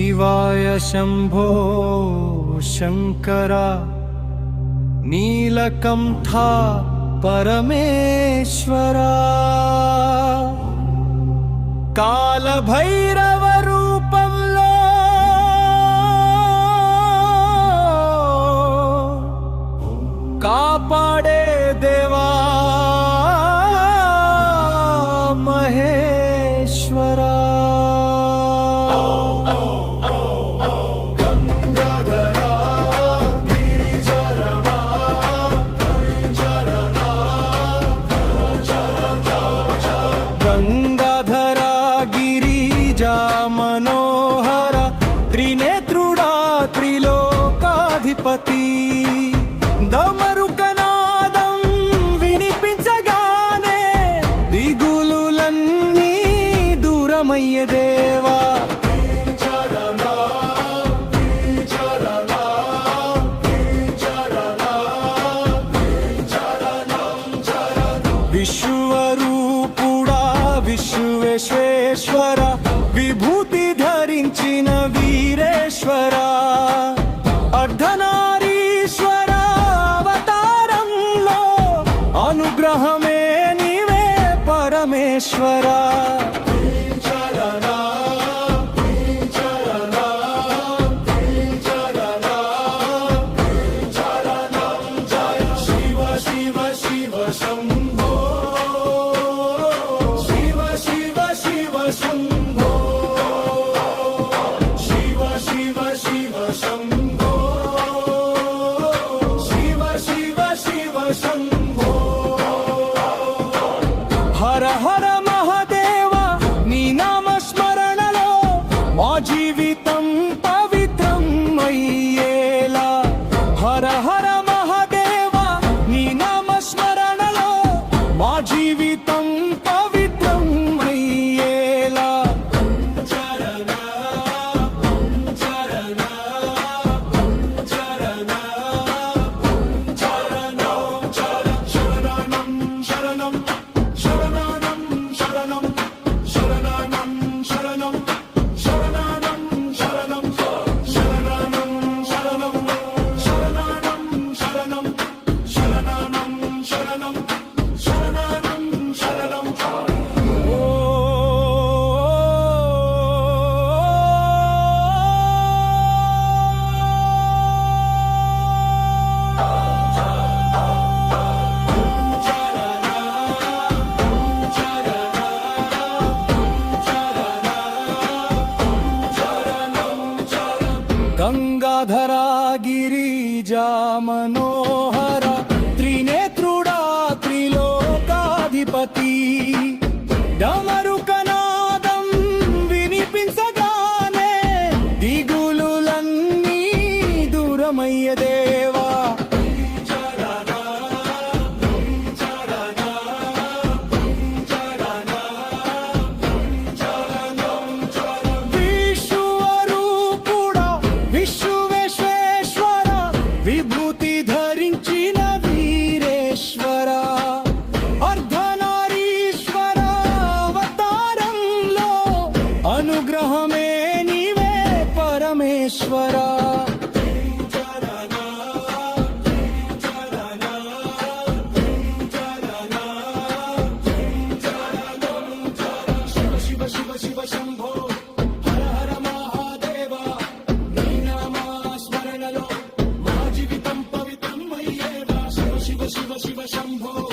शिवाय शंभो शंकरा नीलकंठा परमेश्वरा कालभैरव रूपंलो कापाडे देवा महेश्वरा गंगाधरा गिरिजा मनोहरा त्रिनेत्रुडा त्रिलोकाधिपति दमरुकनादं विनिपिंचगाने दिगुलुलन्नी दूरमయ్యే देवा विश्वरूपुडा विश्वेश्वरा विभूति धरिंचिन वीरेश्वरा अर्धनारीश्वरा अवतारंलो अनुग्रहमे नीवे परमेश्वरा हर हर महादेव नी नाम स्मरणलो मा जीवितं पवित्रं अय्येला हर हर महादेव नी नाम स्मरणलो मा जीवितं पवित्रं अय्येला गंगाधरा गिरिजा मनोहरा त्रिनेत्रुडा त्रिलोकाधिपति डमरुकनादं विनिपिंचगाने दिगुलुलन्नी दूरमయ్యే देवा विभूति धरिंचिन वीरेश्वरा अर्धनारीश्वरा अवतारंलो अनुग्रहमे नीवे परमेश्वरा शिव शिव शिव शंभो हर हर महादेवा नी नाम स्मरणलो शिव शिव शिव शंभो